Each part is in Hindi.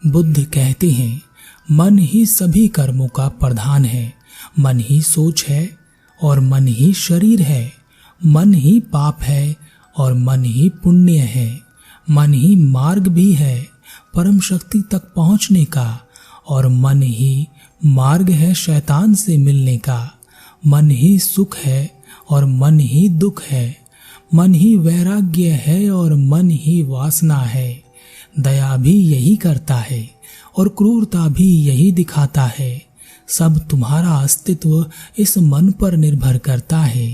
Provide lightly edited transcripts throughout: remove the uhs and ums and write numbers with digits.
बुद्ध कहते हैं, मन ही सभी कर्मों का प्रधान है। मन ही सोच है और मन ही शरीर है। मन ही पाप है और मन ही पुण्य है। मन ही मार्ग भी है परम शक्ति तक पहुंचने का, और मन ही मार्ग है शैतान से मिलने का। मन ही सुख है और मन ही दुख है। मन ही वैराग्य है और मन ही वासना है। दया भी यही करता है और क्रूरता भी यही दिखाता है। सब तुम्हारा अस्तित्व इस मन पर निर्भर करता है।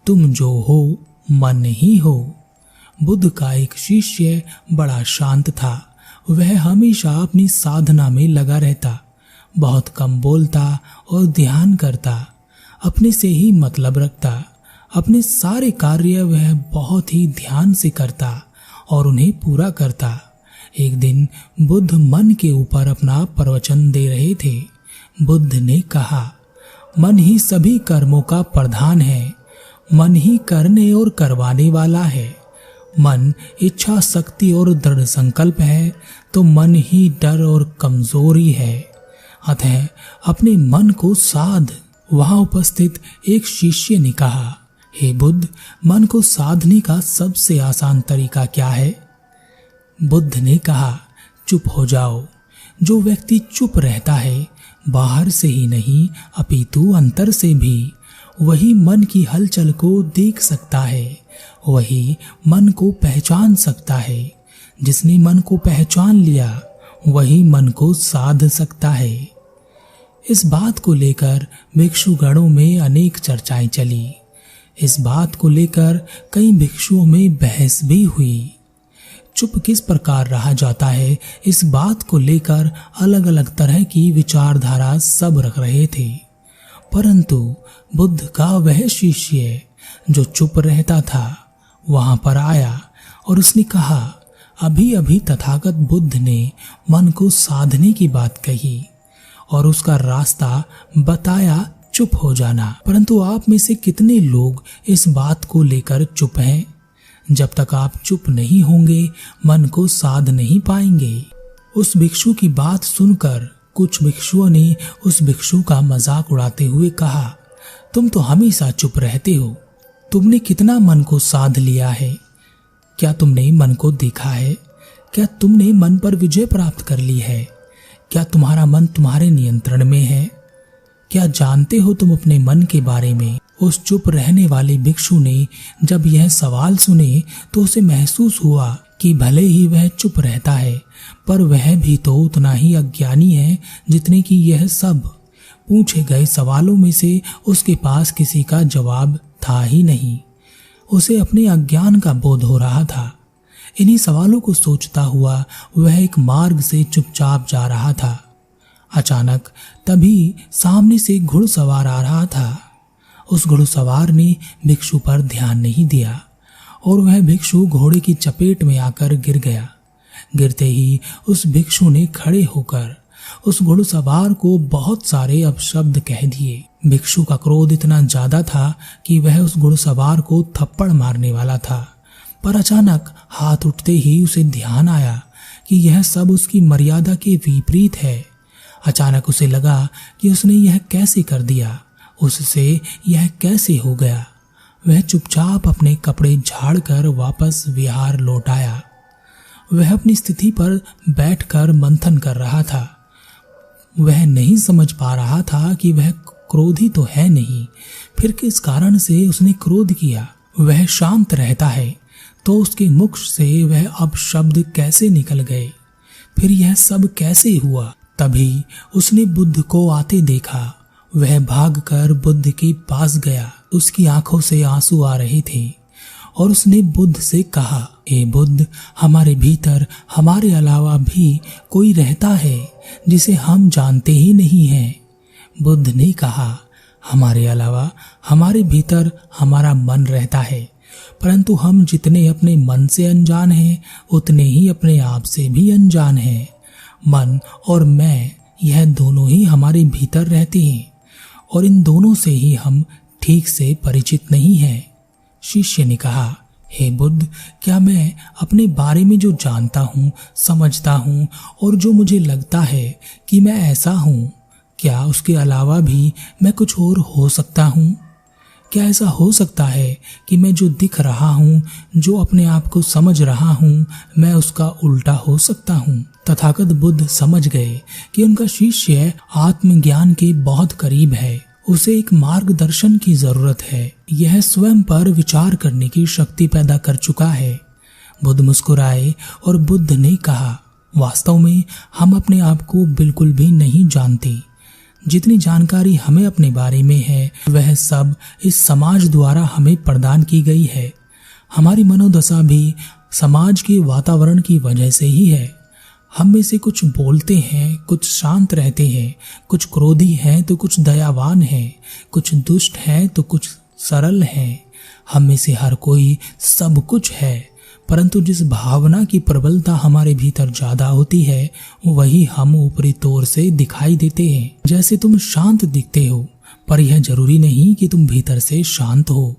तुम जो हो मन ही हो। बुद्ध का एक शिष्य बड़ा शांत था। वह हमेशा अपनी साधना में लगा रहता, बहुत कम बोलता और ध्यान करता, अपने से ही मतलब रखता। अपने सारे कार्य वह बहुत ही ध्यान से करता और उन्हें पूरा करता। एक दिन बुद्ध मन के ऊपर अपना प्रवचन दे रहे थे। बुद्ध ने कहा, मन ही सभी कर्मों का प्रधान है। मन ही करने और करवाने वाला है। मन इच्छा शक्ति और दृढ़ संकल्प है तो मन ही डर और कमजोरी है। अतः अपने मन को साध। वहां उपस्थित एक शिष्य ने कहा, हे बुद्ध, मन को साधने का सबसे आसान तरीका क्या है? बुद्ध ने कहा, चुप हो जाओ। जो व्यक्ति चुप रहता है, बाहर से ही नहीं अपितु अंतर से भी, वही मन की हलचल को देख सकता है, वही मन को पहचान सकता है। जिसने मन को पहचान लिया वही मन को साध सकता है। इस बात को लेकर भिक्षुगणों में अनेक चर्चाएं चली। इस बात को लेकर कई भिक्षुओं में बहस भी हुई। चुप किस प्रकार रहा जाता है, इस बात को लेकर अलग अलग तरह की विचारधारा सब रख रहे थे। परंतु बुद्ध का वह शिष्य जो चुप रहता था वहां पर आया और उसने कहा, अभी अभी तथागत बुद्ध ने मन को साधने की बात कही और उसका रास्ता बताया, चुप हो जाना। परंतु आप में से कितने लोग इस बात को लेकर चुप हैं? जब तक आप चुप नहीं होंगे मन को साध नहीं पाएंगे। उस भिक्षु की बात सुनकर कुछ भिक्षुओं ने उस भिक्षु का मजाक उड़ाते हुए कहा, तुम तो हमेशा चुप रहते हो, तुमने कितना मन को साध लिया है? क्या तुमने मन को देखा है? क्या तुमने मन पर विजय प्राप्त कर ली है? क्या तुम्हारा मन तुम्हारे नियंत्रण में है? क्या जानते हो तुम अपने मन के बारे में? उस चुप रहने वाले भिक्षु ने जब यह सवाल सुने तो उसे महसूस हुआ कि भले ही वह चुप रहता है, पर वह भी तो उतना ही अज्ञानी है जितने कि यह सब। पूछे गए सवालों में से उसके पास किसी का जवाब था ही नहीं। उसे अपने अज्ञान का बोध हो रहा था। इन्हीं सवालों को सोचता हुआ वह एक मार्ग से चुपचाप जा रहा था। अचानक तभी सामने से घुड़सवार आ रहा था। उस घुड़सवार ने भिक्षु पर ध्यान नहीं दिया और वह भिक्षु घोड़े की चपेट में आकर गिर गया। गिरते ही उस भिक्षु ने खड़े होकर उस घुड़सवार को बहुत सारे अपशब्द कह दिए। भिक्षु का क्रोध इतना ज्यादा था कि वह उस घुड़सवार को थप्पड़ मारने वाला था, पर अचानक हाथ उठते ही उसे ध्यान आया कि यह सब उसकी मर्यादा के विपरीत है। अचानक उसे लगा कि उसने यह कैसे कर दिया, उससे यह कैसे हो गया। वह चुपचाप अपने कपड़े झाड़कर वापस विहार लौट आया। वह अपनी स्थिति पर बैठकर मंथन कर रहा था। वह नहीं समझ पा रहा था कि वह क्रोधी तो है नहीं, फिर किस कारण से उसने क्रोध किया। वह शांत रहता है तो उसके मुख से वह अपशब्द कैसे निकल गए, फिर यह सब कैसे हुआ। तभी उसने बुद्ध को आते देखा। वह भागकर बुद्ध के पास गया। उसकी आंखों से आंसू आ रहे थे और उसने बुद्ध से कहा, हे बुद्ध, हमारे भीतर हमारे अलावा भी कोई रहता है जिसे हम जानते ही नहीं हैं। बुद्ध ने कहा, हमारे अलावा हमारे भीतर हमारा मन रहता है, परंतु हम जितने अपने मन से अनजान हैं उतने ही अपने आप से भी अनजान हैं। मन और मैं, यह दोनों ही हमारे भीतर रहते हैं और इन दोनों से ही हम ठीक से परिचित नहीं हैं। शिष्य ने कहा, हे बुद्ध, क्या मैं अपने बारे में जो जानता हूँ, समझता हूँ और जो मुझे लगता है कि मैं ऐसा हूँ, क्या उसके अलावा भी मैं कुछ और हो सकता हूँ? क्या ऐसा हो सकता है कि मैं जो दिख रहा हूँ, जो अपने आप को समझ रहा हूँ, मैं उसका उल्टा हो सकता हूँ? तथागत बुद्ध समझ गए कि उनका शिष्य आत्मज्ञान के बहुत करीब है। उसे एक मार्गदर्शन की जरूरत है। यह स्वयं पर विचार करने की शक्ति पैदा कर चुका है। बुद्ध मुस्कुराए और बुद्ध ने कहा, वास्तव में हम अपने आप को बिल्कुल भी नहीं जानते। जितनी जानकारी हमें अपने बारे में है, वह सब इस समाज द्वारा हमें प्रदान की गई है। हमारी मनोदशा भी समाज के वातावरण की वजह से ही है। हम में से कुछ बोलते हैं, कुछ शांत रहते हैं, कुछ क्रोधी हैं तो कुछ दयावान हैं, कुछ दुष्ट हैं तो कुछ सरल हैं। हम में से हर कोई सब कुछ है, परंतु जिस भावना की प्रबलता हमारे भीतर ज्यादा होती है, वही हम ऊपरी तौर से दिखाई देते हैं। जैसे तुम शांत दिखते हो, पर यह जरूरी नहीं कि तुम भीतर से शांत हो।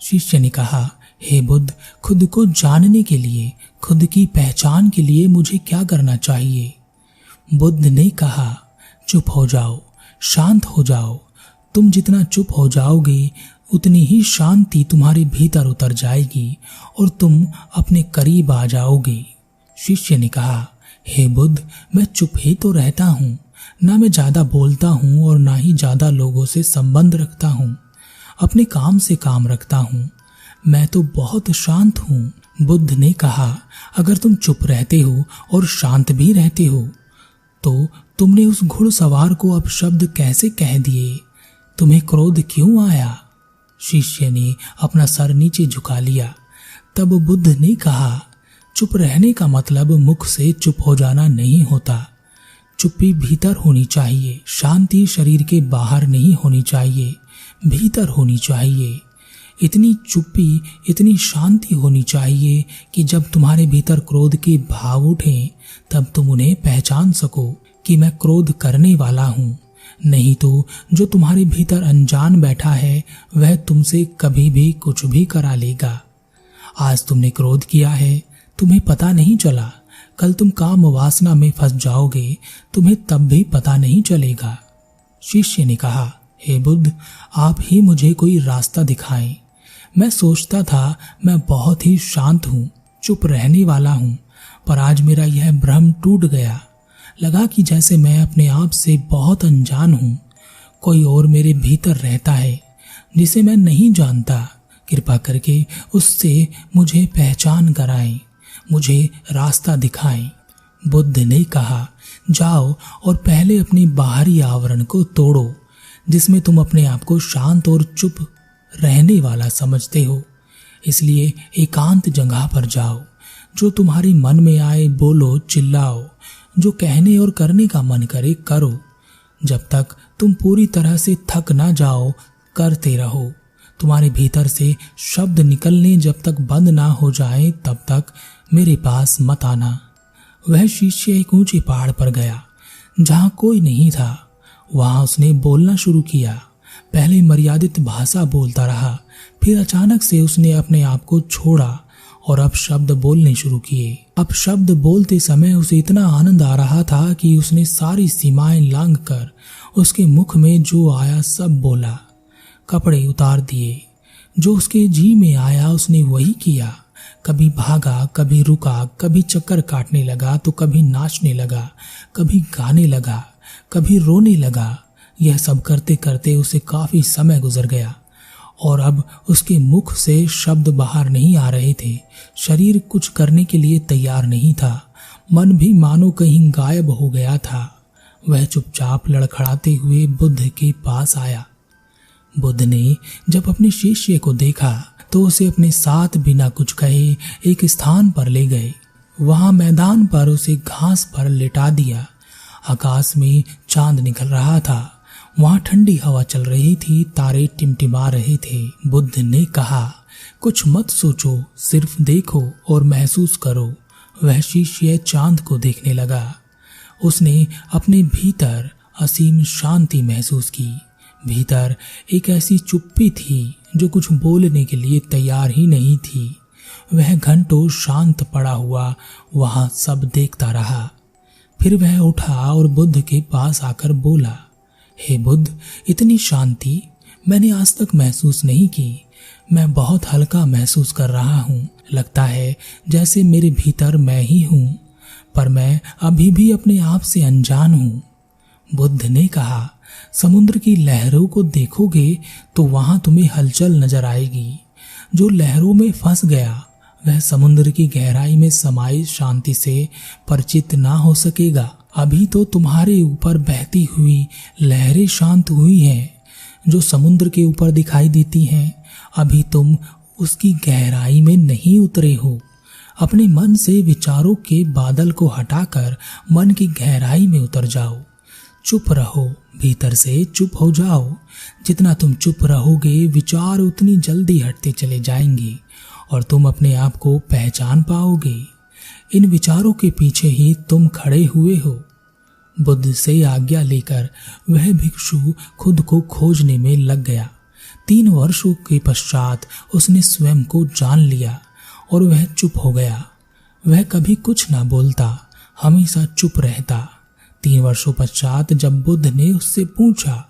शिष्य ने कहा, हे बुद्ध, खुद को जानने के लिए, खुद की पहचान के लिए मुझे क्या करना चाहिए? बुद्ध ने कहा, चुप हो जाओ, शांत हो जाओ। तुम जितना चुप हो जाओगे, उतनी ही शांति तुम्हारे भीतर उतर जाएगी और तुम अपने करीब आ जाओगे। शिष्य ने कहा, हे बुद्ध, मैं चुप ही तो रहता हूँ। ना मैं ज्यादा बोलता हूँ और ना ही ज्यादा लोगों से संबंध रखता हूँ। अपने काम से काम रखता हूँ। मैं तो बहुत शांत हूँ। बुद्ध ने कहा, अगर तुम चुप रहते हो और शांत भी रहते हो, तो तुमने उस घुड़सवार को अपशब्द कैसे कह दिए? तुम्हें क्रोध क्यों आया? शिष्य ने अपना सर नीचे झुका लिया। तब बुद्ध ने कहा, चुप रहने का मतलब मुख से चुप हो जाना नहीं होता। चुप्पी भीतर होनी चाहिए। शांति शरीर के बाहर नहीं होनी चाहिए, भीतर होनी चाहिए। इतनी चुप्पी, इतनी शांति होनी चाहिए कि जब तुम्हारे भीतर क्रोध के भाव उठें, तब तुम उन्हें पहचान सको कि मैं क्रोध करने वाला हूँ। नहीं तो जो तुम्हारे भीतर अनजान बैठा है, वह तुमसे कभी भी कुछ भी करा लेगा। आज तुमने क्रोध किया है, तुम्हें पता नहीं चला। कल तुम काम वासना में फंस जाओगे, तुम्हें तब भी पता नहीं चलेगा। शिष्य ने कहा, हे बुद्ध, आप ही मुझे कोई रास्ता दिखाएं। मैं सोचता था मैं बहुत ही शांत हूँ, चुप रहने वाला हूँ, पर आज मेरा यह भ्रम टूट गया। लगा कि जैसे मैं अपने आप से बहुत अनजान हूँ। कोई और मेरे भीतर रहता है जिसे मैं नहीं जानता। कृपा करके उससे मुझे पहचान कराएं, मुझे रास्ता दिखाएं। बुद्ध ने कहा, जाओ और पहले अपनी बाहरी आवरण को तोड़ो, जिसमें तुम अपने आप को शांत और चुप रहने वाला समझते हो। इसलिए एकांत जगह पर जाओ। जो तुम्हारे मन में आए बोलो, चिल्लाओ। जो कहने और करने का मन करे करो। जब तक तुम पूरी तरह से थक ना जाओ, करते रहो। तुम्हारे भीतर से शब्द निकलने जब तक बंद ना हो जाए, तब तक मेरे पास मत आना। वह शिष्य एक ऊंचे पहाड़ पर गया जहां कोई नहीं था। वहां उसने बोलना शुरू किया। पहले मर्यादित भाषा बोलता रहा, फिर अचानक से उसने अपने आप को छोड़ा और अब शब्द बोलने शुरू किए। अब शब्द बोलते समय उसे इतना आनंद आ रहा था कि उसने सारी सीमाएं लांघकर उसके मुख में जो आया सब बोला। कपड़े उतार दिए। जो उसके जी में आया उसने वही किया। कभी भागा, कभी रुका, कभी चक्कर काटने लगा तो कभी नाचने लगा, कभी गाने लगा, कभी रोने लगा। यह सब करते करते उसे काफी समय गुजर गया और अब उसके मुख से शब्द बाहर नहीं आ रहे थे। शरीर कुछ करने के लिए तैयार नहीं था। मन भी मानो कहीं गायब हो गया था। वह चुपचाप लड़खड़ाते हुए बुद्ध के पास आया। बुद्ध ने जब अपने शिष्य को देखा तो उसे अपने साथ बिना कुछ कहे एक स्थान पर ले गए। वहां मैदान पर उसे घास पर लिटा दिया। आकाश में चांद निकल रहा था। वहां ठंडी हवा चल रही थी, तारे टिमटिमा रहे थे। बुद्ध ने कहा, कुछ मत सोचो, सिर्फ देखो और महसूस करो। वह शिष्य चांद को देखने लगा। उसने अपने भीतर असीम शांति महसूस की। भीतर एक ऐसी चुप्पी थी जो कुछ बोलने के लिए तैयार ही नहीं थी। वह घंटों शांत पड़ा हुआ वहां सब देखता रहा। फिर वह उठा और बुद्ध के पास आकर बोला, हे बुद्ध, इतनी शांति मैंने आज तक महसूस नहीं की। मैं बहुत हल्का महसूस कर रहा हूँ। लगता है जैसे मेरे भीतर मैं ही हूँ, पर मैं अभी भी अपने आप से अनजान हूँ। बुद्ध ने कहा, समुद्र की लहरों को देखोगे तो वहां तुम्हें हलचल नजर आएगी। जो लहरों में फंस गया वह समुद्र की गहराई में समाई शांति से परिचित ना हो सकेगा। अभी तो तुम्हारे ऊपर बहती हुई लहरें शांत हुई हैं, जो समुद्र के ऊपर दिखाई देती हैं। अभी तुम उसकी गहराई में नहीं उतरे हो। अपने मन से विचारों के बादल को हटाकर मन की गहराई में उतर जाओ। चुप रहो, भीतर से चुप हो जाओ। जितना तुम चुप रहोगे विचार उतनी जल्दी हटते चले जाएंगे और तुम अपने आप को पहचान पाओगे। इन विचारों के पीछे ही तुम खड़े हुए हो। बुद्ध से आज्ञा लेकर वह भिक्षु खुद को खोजने में लग गया। 3 वर्षों के पश्चात उसने स्वयं को जान लिया और वह चुप हो गया। वह कभी कुछ ना बोलता, हमेशा चुप रहता। 3 वर्षों पश्चात जब बुद्ध ने उससे पूछा,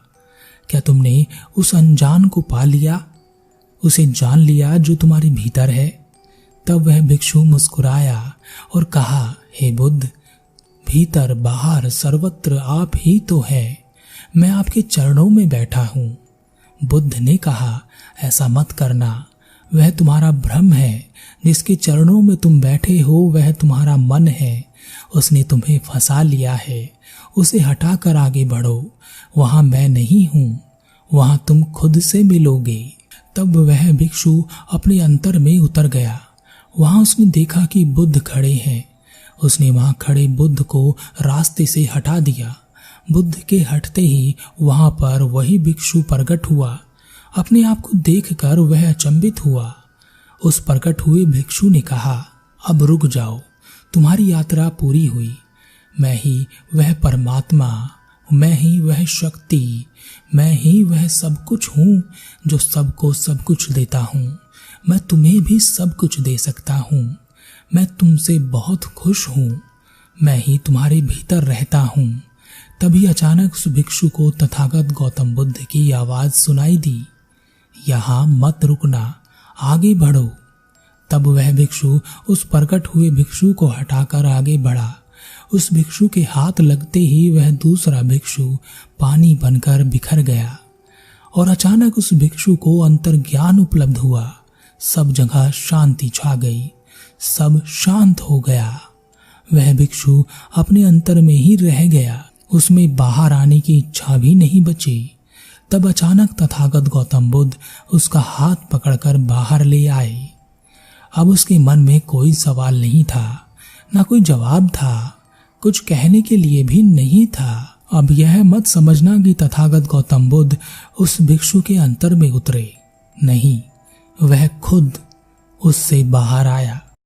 क्या तुमने उस अनजान को पा लिया, उसे जान लिया जो तुम्हारे भीतर है? तब वह भिक्षु मुस्कुराया और कहा, हे बुद्ध, भीतर बाहर सर्वत्र आप ही तो है। मैं आपके चरणों में बैठा हूँ। बुद्ध ने कहा, ऐसा मत करना। वह तुम्हारा भ्रम है। जिसके चरणों में तुम बैठे हो वह तुम्हारा मन है। उसने तुम्हें फंसा लिया है। उसे हटाकर आगे बढ़ो। वहां मैं नहीं हूं, वहां तुम खुद से मिलोगे। तब वह भिक्षु अपने अंतर में उतर गया। वहां उसने देखा कि बुद्ध खड़े हैं। उसने वहां खड़े बुद्ध को रास्ते से हटा दिया। बुद्ध के हटते ही वहां पर वही भिक्षु प्रकट हुआ। अपने आप को देखकर वह अचंभित हुआ। उस प्रकट हुए भिक्षु ने कहा, अब रुक जाओ, तुम्हारी यात्रा पूरी हुई। मैं ही वह परमात्मा, मैं ही वह शक्ति, मैं ही वह सब कुछ हूँ जो सबको सब कुछ देता हूँ। मैं तुम्हें भी सब कुछ दे सकता हूँ। मैं तुमसे बहुत खुश हूँ। मैं ही तुम्हारे भीतर रहता हूँ। तभी अचानक उस भिक्षु को तथागत गौतम बुद्ध की आवाज सुनाई दी, यहाँ मत रुकना, आगे बढ़ो। तब वह भिक्षु उस प्रकट हुए भिक्षु को हटाकर आगे बढ़ा। उस भिक्षु के हाथ लगते ही वह दूसरा भिक्षु पानी बनकर बिखर गया और अचानक उस भिक्षु को अंतर्ज्ञान उपलब्ध हुआ। सब जगह शांति छा गई, सब शांत हो गया। वह भिक्षु अपने अंतर में ही रह गया। उसमें बाहर आने की इच्छा भी नहीं बची। तब अचानक तथागत गौतम बुद्ध उसका हाथ पकड़कर बाहर ले आए। अब उसके मन में कोई सवाल नहीं था, ना कोई जवाब था, कुछ कहने के लिए भी नहीं था। अब यह मत समझना कि तथागत गौतम बुद्ध उस भिक्षु के अंतर में उतरे। नहीं, वह खुद उससे बाहर आया।